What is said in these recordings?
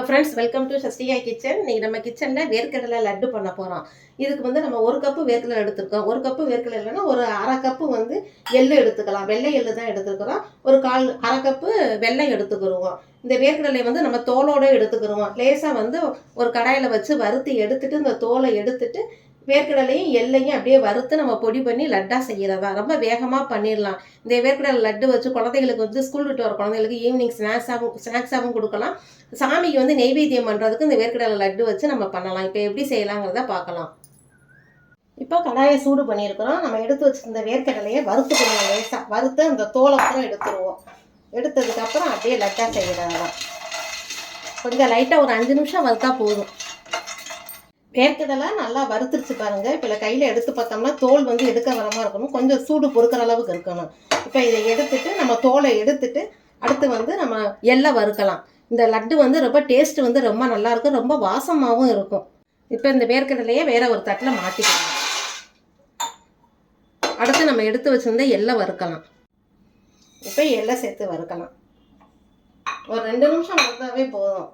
Friends, welcome to Sastika kitchen. இன்னைக்கு நம்ம கிச்சனில் வேர்க்கடலை லட்டு பண்ண போகிறோம். இதுக்கு வந்து நம்ம ஒரு கப்பு வேர்க்கடலை எடுத்துருக்கோம். ஒரு கப்பு வேர்க்கடலை இல்லைன்னா ஒரு அரை கப்பு வந்து எள்ளு எடுத்துக்கலாம். வெள்ளை எள்ளு தான் எடுத்துக்கிறோம். ஒரு அரை கப்பு வெள்ளை எடுத்துக்கிடுவோம். இந்த வேர்க்கடலை வந்து நம்ம தோலோடு எடுத்துக்கிடுவோம். லேசாக வந்து ஒரு கடாயில் வச்சு வறுத்து எடுத்துட்டு இந்த தோலை எடுத்துட்டு வேர்க்கடலையும் எள்ளையும் அப்படியே வறுத்து நம்ம பொடி பண்ணி லட்டாக செய்கிறதா. ரொம்ப வேகமாக பண்ணிடலாம். இந்த வேர்க்கடலை லட்டு வச்சு குழந்தைகளுக்கு வந்து ஸ்கூல் விட்டு வர குழந்தைகளுக்கு ஈவினிங் ஸ்நாக்ஸாகவும் கொடுக்கலாம். சாமிக்கு வந்து நெய்வேத்தியம் பண்ணுறதுக்கு இந்த வேர்க்கடலை லட்டு வச்சு நம்ம பண்ணலாம். இப்போ எப்படி செய்யலாங்கிறத பார்க்கலாம். இப்போ கடாயை சூடு பண்ணியிருக்கிறோம். நம்ம எடுத்து வச்சுருந்த வேர்க்கடலையை வறுத்துக்கணும். லேசாக வறுத்து அந்த தோலை அப்புறம் எடுத்துருவோம். எடுத்ததுக்கப்புறம் அப்படியே லட்டாக செய்கிறதா. கொஞ்சம் லைட்டாக ஒரு 5 நிமிஷம் வறுத்தா போதும். வேர்க்கடலை நல்லா வறுத்துருச்சு பாருங்கள். இப்போ கையில் எடுத்து பார்த்தோம்னா தோல் வந்து எடுக்க வரமாக இருக்கணும். கொஞ்சம் சூடு பொறுக்கிற அளவுக்கு இருக்கணும். இப்போ இதை எடுத்துட்டு நம்ம தோலை எடுத்துட்டு அடுத்து வந்து நம்ம எள்ளை வறுக்கலாம். இந்த லட்டு வந்து ரொம்ப டேஸ்ட்டு வந்து ரொம்ப நல்லாயிருக்கும், ரொம்ப வாசமாகவும் இருக்கும். இப்போ இந்த வேர்க்கடலையே வேற ஒரு தட்டில் மாற்றிக்கலாம். அடுத்து நம்ம எடுத்து வச்சுருந்த எள்ளை வறுக்கலாம். இப்போ எள்ளை சேர்த்து வறுக்கலாம். ஒரு 2 நிமிஷம் வறுத்தாவே போதும்.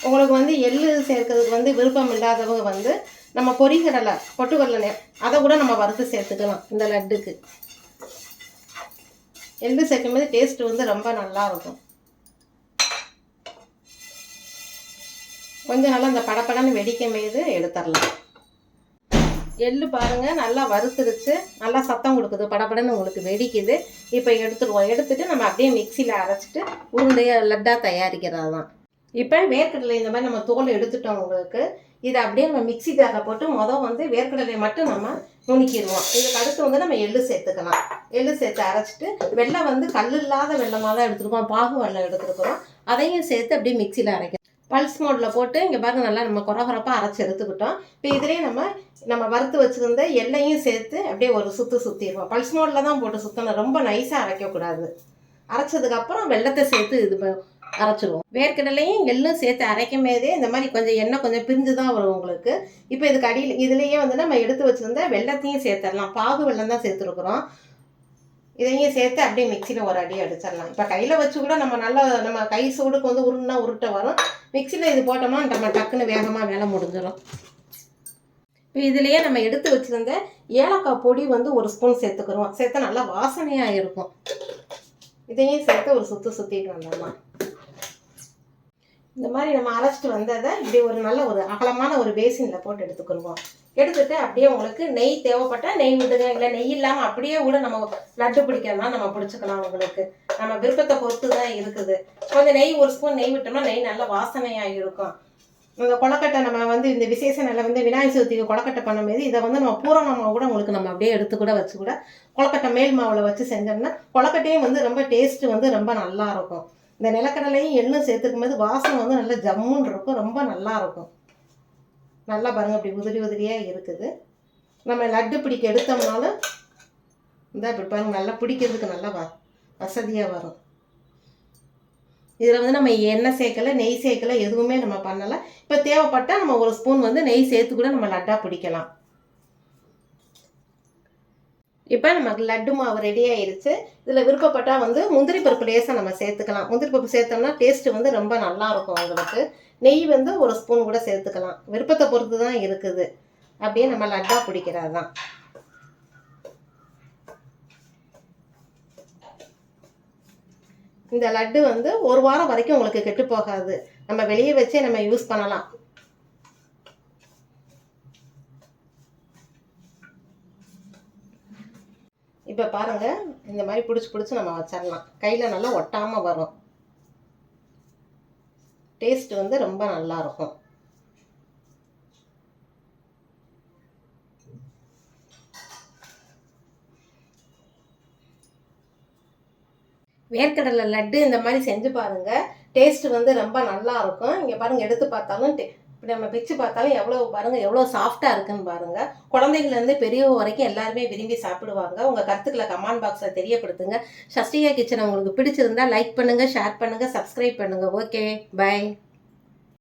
உங்களுக்கு வந்து எள்ளு சேர்க்கிறதுக்கு வந்து விருப்பம் இல்லாதவங்க வந்து நம்ம பொரிக்கடலை பொட்டுக்கடலை அதை கூட நம்ம வறுத்து சேர்த்துக்கலாம். இந்த லட்டுக்கு எள்ளு சேர்க்கும்போது டேஸ்ட் வந்து ரொம்ப நல்லா இருக்கும். கொஞ்சம் நல்லா இந்த படப்படன்னு வெடிக்கும் போது எடுத்துடலாம். எள்ளு பாருங்கள் நல்லா வறுத்துருச்சு, நல்லா சத்தம் கொடுக்குது, படப்படன்னு உங்களுக்கு வெடிக்குது. இப்போ எடுத்துருவோம். எடுத்துட்டு நம்ம அப்படியே மிக்சியில் அரைச்சிட்டு உருண்டைய லட்டாக தயாரிக்கிறது தான். இப்போ வேர்க்கடலை இந்த மாதிரி நம்ம தோல் எடுத்துட்டோம். உங்களுக்கு இதை அப்படியே நம்ம மிக்சி ஜாரில் போட்டு வந்து வேர்க்கடலை மட்டும் நம்ம நுணுக்கிடுவோம். இதுக்கு அடுத்து வந்து நம்ம எள்ளு சேர்த்துக்கலாம். எள்ளு சேர்த்து அரைச்சிட்டு வெள்ளம் வந்து கல் இல்லாத வெள்ளமாக தான் எடுத்துருக்கோம், பாகு வெள்ளம் எடுத்துருக்குறோம். அதையும் சேர்த்து அப்படியே மிக்சியில் அரைக்கணும். பல்ஸ் மோடில் போட்டு இங்கே பாருங்கள் நல்லா நம்ம குறகுறப்பாக அரைச்சி எடுத்துக்கிட்டோம். இப்போ இதிலே நம்ம வறுத்து வச்சுருந்த எள்ளையும் சேர்த்து அப்படியே ஒரு சுற்றிடுவோம். பல்ஸ் மோடில் தான் போட்டு சுற்றணும், ரொம்ப நைஸாக அரைக்கக்கூடாது. அரைச்சதுக்கப்புறம் வெள்ளத்தை சேர்த்து அரைச்சிடுவோம். வேர்க்கடலையும் எள்ளும் சேர்த்து அரைக்கும் போதே இந்த மாதிரி கொஞ்சம் எண்ணெய் கொஞ்சம் பிரிஞ்சு தான் வரும் உங்களுக்கு. இப்போ இதுக்கு அடியில் இதுலேயே வந்து நம்ம எடுத்து வச்சுருந்த வெள்ளத்தையும் சேர்த்துடலாம். பாகு வெள்ளம் தான் சேர்த்துருக்குறோம். இதையும் சேர்த்து அப்படியே மிக்சியில் ஒரு அடி அடிச்சிடலாம். இப்போ கையில் வச்சு கூட நம்ம கை சூடுக்கு வந்து உருட்ட வரும். மிக்சியில் இது போட்டோம்னா நம்ம டக்குன்னு வேகமாக வேலை முடிஞ்சிடும். இப்போ இதுலேயே நம்ம எடுத்து வச்சுருந்த ஏலக்காய் பொடி வந்து ஒரு ஸ்பூன் சேர்த்துக்கிறோம். சேர்த்தா நல்லா வாசனையாக இருக்கும். இதையும் சேர்த்து ஒரு சுற்றிட்டு வந்துடலாம். இந்த மாதிரி நம்ம அரைச்சிட்டு வந்ததை இப்படி ஒரு நல்ல ஒரு அகலமான ஒரு பேசினில் போட்டு எடுத்துக்கிடுவோம். எடுத்துட்டு அப்படியே உங்களுக்கு நெய் தேவைப்பட்டால் நெய் விடுங்க, இல்லை நெய் இல்லாமல் அப்படியே கூட நம்ம லட்டு பிடிக்கிறதுனா நம்ம பிடிச்சிக்கலாம். உங்களுக்கு நம்ம விருப்பத்தை பொறுத்து தான் இருக்குது. கொஞ்சம் நெய் ஒரு ஸ்பூன் நெய் விட்டோம்னா நெய் நல்ல வாசனையாக இருக்கும். இந்த கொலக்கட்டை நம்ம வந்து இந்த விசேஷ நிலை வந்து விநாயகர் சதுர்த்திக்கு கொலக்கட்டை பண்ணும்போது இதை வந்து நம்ம பூரணமாக கூட உங்களுக்கு நம்ம அப்படியே எடுத்து கூட வச்சு கூட கொலக்கட்டை மேல் மாவில் வச்சு செஞ்சோம்னா கொலக்கட்டையும் வந்து ரொம்ப டேஸ்ட்டு வந்து ரொம்ப நல்லா இருக்கும். இந்த நிலக்கடலையும் எள்ளும் சேர்த்துக்கும் போது வாசனை வந்து நல்லா ஜம்முன்னு இருக்கும், ரொம்ப நல்லா இருக்கும். நல்லா பாருங்கள் அப்படி உதிரியாக இருக்குது. நம்ம லட்டு பிடிக்க எடுத்தோம்னாலும் இந்த இப்படி பாருங்கள் நல்லா பிடிக்கிறதுக்கு நல்லா வசதியாக வரும். இதில் வந்து நம்ம எண்ணெய் சேர்க்கலை, நெய் சேர்க்கலை, எதுவுமே நம்ம பண்ணலை. இப்போ தேவைப்பட்டால் நம்ம ஒரு ஸ்பூன் வந்து நெய் சேர்த்து கூட நம்ம லட்டாக பிடிக்கலாம். இப்போ நமக்கு லட்டு மாவு ரெடி ஆயிடுச்சு. இதில் விருப்பப்பட்டால் வந்து முந்திரி பருப்பு லேசாக நம்ம சேர்த்துக்கலாம். முந்திரி பருப்பு சேர்த்தோம்னா டேஸ்ட்டு வந்து ரொம்ப நல்லாயிருக்கும் உங்களுக்கு. நெய் வந்து ஒரு ஸ்பூன் கூட சேர்த்துக்கலாம். விருப்பத்தை பொறுத்து தான் இருக்குது. அப்படியே நம்ம லட்டாக பிடிக்கிறது தான். இந்த லட்டு வந்து ஒரு வாரம் வரைக்கும் உங்களுக்கு கெட்டு போகாது. நம்ம வெளியே வச்சே நம்ம யூஸ் பண்ணலாம். இப்போ பாருங்கள் இந்த மாதிரி பிடிச்சி நம்ம வச்சிடலாம். கையில் நல்லா ஒட்டாமல் வரும். டேஸ்ட் வந்து ரொம்ப நல்லாயிருக்கும். வேர்க்கடலை லட்டு இந்த மாதிரி செஞ்சு பாருங்கள். டேஸ்ட்டு வந்து ரொம்ப நல்லா இருக்கும். இங்கே பாருங்கள் எடுத்து பார்த்தாலும் இப்படி நம்ம பிச்சு பார்த்தாலும் எவ்வளோ சாஃப்டாக இருக்குன்னு பாருங்கள். குழந்தைங்கள்லேருந்து பெரியவங்க வரைக்கும் எல்லாருமே விரும்பி சாப்பிடுவாங்க. உங்கள் கருத்துக்களை கமெண்ட் பாக்ஸில் தெரியப்படுத்துங்க. சஸ்டிகா கிச்சனை உங்களுக்கு பிடிச்சிருந்தா லைக் பண்ணுங்கள், ஷேர் பண்ணுங்கள், சப்ஸ்கிரைப் பண்ணுங்கள். Okay, by.